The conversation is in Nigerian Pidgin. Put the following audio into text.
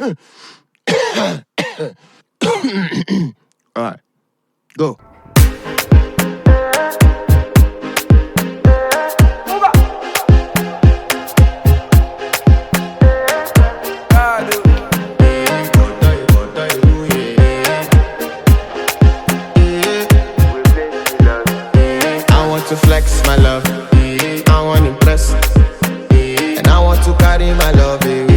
Alright, go. I want to flex my love, I want to impress, and I want to carry my love away.